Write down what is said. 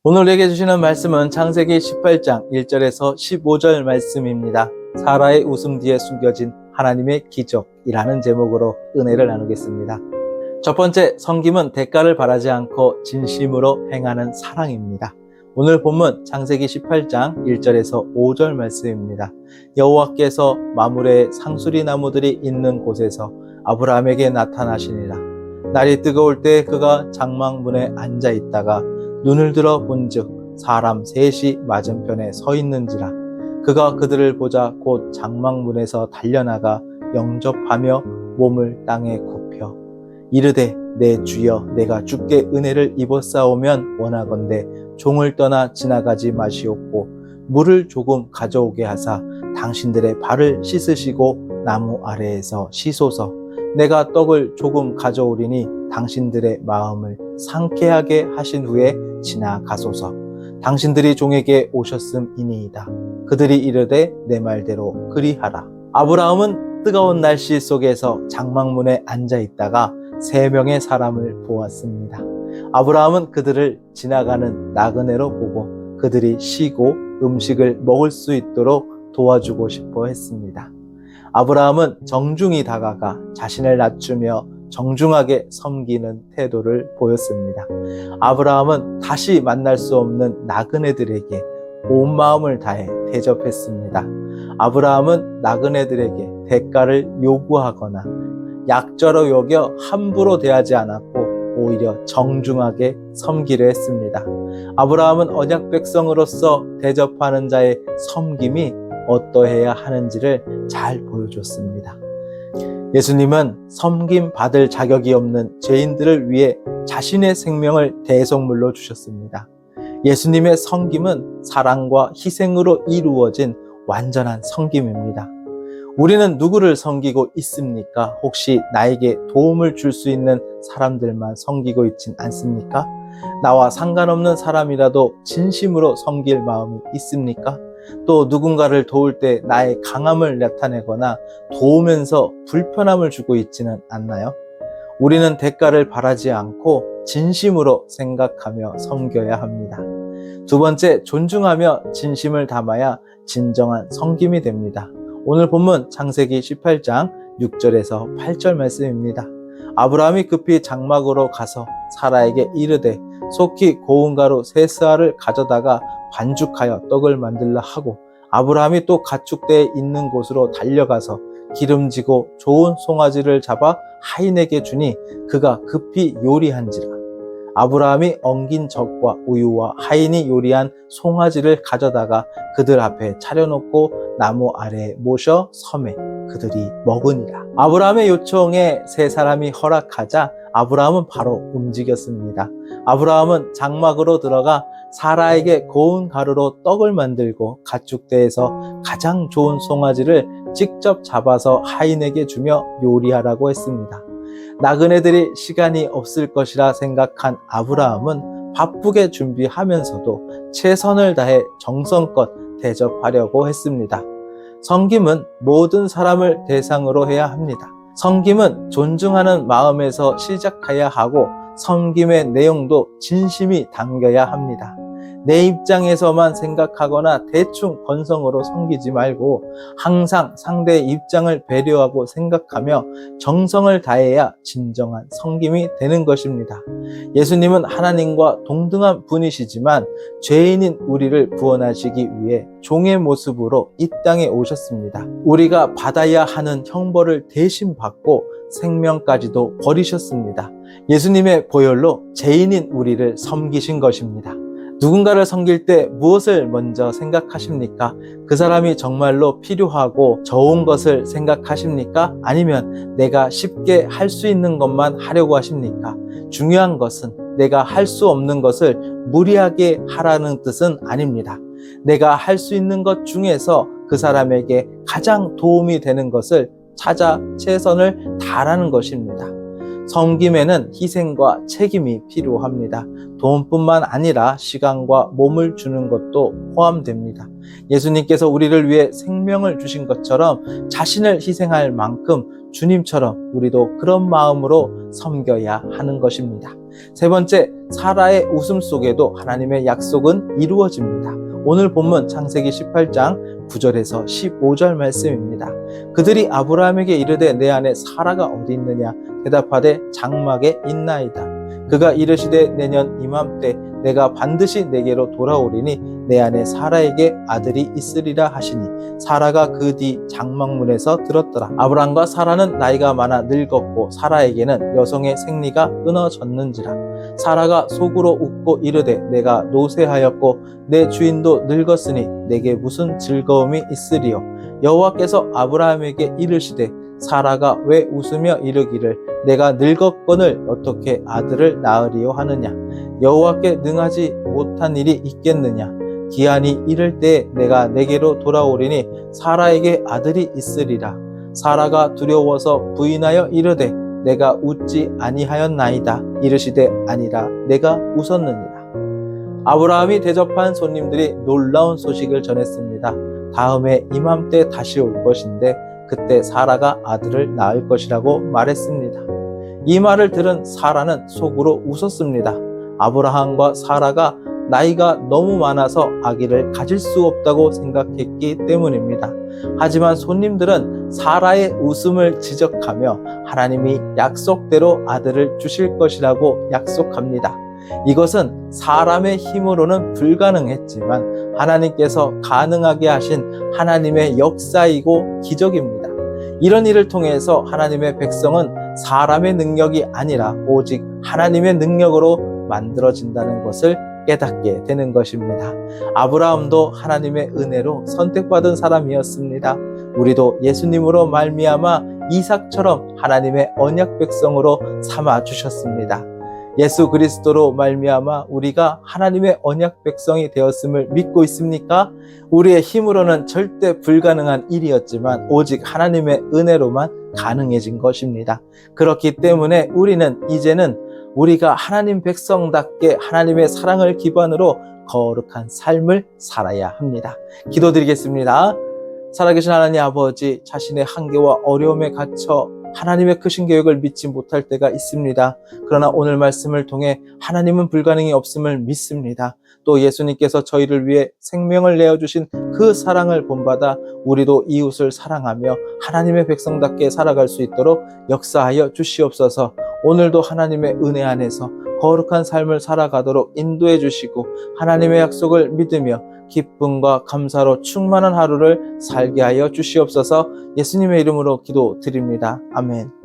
오늘 얘기해 주시는 말씀은 창세기 18장 1절에서 15절 말씀입니다. 사라의 웃음 뒤에 숨겨진 하나님의 기적이라는 제목으로 은혜를 나누겠습니다. 첫 번째, 섬김은 대가를 바라지 않고 진심으로 행하는 사랑입니다. 오늘 본문 창세기 18장 1절에서 5절 말씀입니다. 여호와께서 마므레 상수리 나무들이 있는 곳에서 아브라함에게 나타나시니라. 날이 뜨거울 때 그가 장막문에 앉아 있다가 눈을 들어 본즉 사람 셋이 맞은편에 서 있는지라. 그가 그들을 보자 곧 장막문에서 달려나가 영접하며 몸을 땅에 굽혀 이르되 내 주여, 내가 주께 은혜를 입었사오면 원하건대 종을 떠나 지나가지 마시옵고 물을 조금 가져오게 하사 당신들의 발을 씻으시고 나무 아래에서 쉬소서. 내가 떡을 조금 가져오리니 당신들의 마음을 상쾌하게 하신 후에 지나가소서. 당신들이 종에게 오셨음이니이다. 그들이 이르되 내 말대로 그리하라. 아브라함은 뜨거운 날씨 속에서 장막문에 앉아 있다가 3명의 사람을 보았습니다. 아브라함은 그들을 지나가는 나그네로 보고 그들이 쉬고 음식을 먹을 수 있도록 도와주고 싶어 했습니다. 아브라함은 정중히 다가가 자신을 낮추며 정중하게 섬기는 태도를 보였습니다. 아브라함은 다시 만날 수 없는 나그네들에게 온 마음을 다해 대접했습니다. 아브라함은 나그네들에게 대가를 요구하거나 약자로 여겨 함부로 대하지 않았고 오히려 정중하게 섬기려 했습니다. 아브라함은 언약 백성으로서 대접하는 자의 섬김이 어떠해야 하는지를 잘 보여줬습니다. 예수님은 섬김 받을 자격이 없는 죄인들을 위해 자신의 생명을 대속물로 주셨습니다. 예수님의 섬김은 사랑과 희생으로 이루어진 완전한 섬김입니다. 우리는 누구를 섬기고 있습니까? 혹시 나에게 도움을 줄 수 있는 사람들만 섬기고 있진 않습니까? 나와 상관없는 사람이라도 진심으로 섬길 마음이 있습니까? 또 누군가를 도울 때 나의 강함을 나타내거나 도우면서 불편함을 주고 있지는 않나요? 우리는 대가를 바라지 않고 진심으로 생각하며 섬겨야 합니다. 두 번째, 존중하며 진심을 담아야 진정한 섬김이 됩니다. 오늘 본문 창세기 18장 6절에서 8절 말씀입니다. 아브라함이 급히 장막으로 가서 사라에게 이르되 속히 고운 가루 3스아를 가져다가 반죽하여 떡을 만들라 하고 아브라함이 또 가축대에 있는 곳으로 달려가서 기름지고 좋은 송아지를 잡아 하인에게 주니 그가 급히 요리한지라. 아브라함이 엉긴 젖과 우유와 하인이 요리한 송아지를 가져다가 그들 앞에 차려놓고 나무 아래에 모셔 섬에 그들이 먹으니라. 아브라함의 요청에 3사람이 허락하자 아브라함은 바로 움직였습니다. 아브라함은 장막으로 들어가 사라에게 고운 가루로 떡을 만들고 가축대에서 가장 좋은 송아지를 직접 잡아서 하인에게 주며 요리하라고 했습니다. 나그네들이 시간이 없을 것이라 생각한 아브라함은 바쁘게 준비하면서도 최선을 다해 정성껏 대접하려고 했습니다. 섬김은 모든 사람을 대상으로 해야 합니다. 섬김은 존중하는 마음에서 시작해야 하고 섬김의 내용도 진심이 담겨야 합니다. 내 입장에서만 생각하거나 대충 건성으로 섬기지 말고 항상 상대의 입장을 배려하고 생각하며 정성을 다해야 진정한 섬김이 되는 것입니다. 예수님은 하나님과 동등한 분이시지만 죄인인 우리를 구원하시기 위해 종의 모습으로 이 땅에 오셨습니다. 우리가 받아야 하는 형벌을 대신 받고 생명까지도 버리셨습니다. 예수님의 보혈로 죄인인 우리를 섬기신 것입니다. 누군가를 섬길 때 무엇을 먼저 생각하십니까? 그 사람이 정말로 필요하고 좋은 것을 생각하십니까? 아니면 내가 쉽게 할 수 있는 것만 하려고 하십니까? 중요한 것은 내가 할 수 없는 것을 무리하게 하라는 뜻은 아닙니다. 내가 할 수 있는 것 중에서 그 사람에게 가장 도움이 되는 것을 찾아 최선을 다하는 것입니다. 섬김에는 희생과 책임이 필요합니다. 돈뿐만 아니라 시간과 몸을 주는 것도 포함됩니다. 예수님께서 우리를 위해 생명을 주신 것처럼 자신을 희생할 만큼 주님처럼 우리도 그런 마음으로 섬겨야 하는 것입니다. 세 번째, 사라의 웃음 속에도 하나님의 약속은 이루어집니다. 오늘 본문 창세기 18장 9절에서 15절 말씀입니다. 그들이 아브라함에게 이르되 내 아내 사라가 어디 있느냐? 대답하되 장막에 있나이다. 그가 이르시되 내년 이맘때 내가 반드시 내게로 돌아오리니 내 아내 사라에게 아들이 있으리라 하시니 사라가 그 뒤 장막문에서 들었더라. 아브람과 사라는 나이가 많아 늙었고 사라에게는 여성의 생리가 끊어졌는지라. 사라가 속으로 웃고 이르되 내가 노쇠하였고 내 주인도 늙었으니 내게 무슨 즐거움이 있으리요. 여호와께서 아브라함에게 이르시되 사라가 왜 웃으며 이르기를 내가 늙었거늘 어떻게 아들을 낳으리요 하느냐. 여호와께 능하지 못한 일이 있겠느냐. 기한이 이를 때에 내가 내게로 돌아오리니 사라에게 아들이 있으리라. 사라가 두려워서 부인하여 이르되 내가 웃지 아니하였나이다. 이르시되 아니라 내가 웃었느니라. 아브라함이 대접한 손님들이 놀라운 소식을 전했습니다. 다음에 이맘때 다시 올 것인데 그때 사라가 아들을 낳을 것이라고 말했습니다. 이 말을 들은 사라는 속으로 웃었습니다. 아브라함과 사라가 나이가 너무 많아서 아기를 가질 수 없다고 생각했기 때문입니다. 하지만 손님들은 사라의 웃음을 지적하며 하나님이 약속대로 아들을 주실 것이라고 약속합니다. 이것은 사람의 힘으로는 불가능했지만 하나님께서 가능하게 하신 하나님의 역사이고 기적입니다. 이런 일을 통해서 하나님의 백성은 사람의 능력이 아니라 오직 하나님의 능력으로 만들어진다는 것을 깨닫게 되는 것입니다. 아브라함도 하나님의 은혜로 선택받은 사람이었습니다. 우리도 예수님으로 말미암아 이삭처럼 하나님의 언약 백성으로 삼아 주셨습니다. 예수 그리스도로 말미암아 우리가 하나님의 언약 백성이 되었음을 믿고 있습니까? 우리의 힘으로는 절대 불가능한 일이었지만 오직 하나님의 은혜로만 가능해진 것입니다. 그렇기 때문에 우리는 이제는 우리가 하나님 백성답게 하나님의 사랑을 기반으로 거룩한 삶을 살아야 합니다. 기도드리겠습니다. 살아계신 하나님 아버지, 자신의 한계와 어려움에 갇혀 하나님의 크신 계획을 믿지 못할 때가 있습니다. 그러나 오늘 말씀을 통해 하나님은 불가능이 없음을 믿습니다. 또 예수님께서 저희를 위해 생명을 내어주신 그 사랑을 본받아 우리도 이웃을 사랑하며 하나님의 백성답게 살아갈 수 있도록 역사하여 주시옵소서. 오늘도 하나님의 은혜 안에서 거룩한 삶을 살아가도록 인도해 주시고 하나님의 약속을 믿으며 기쁨과 감사로 충만한 하루를 살게 하여 주시옵소서. 예수님의 이름으로 기도드립니다. 아멘.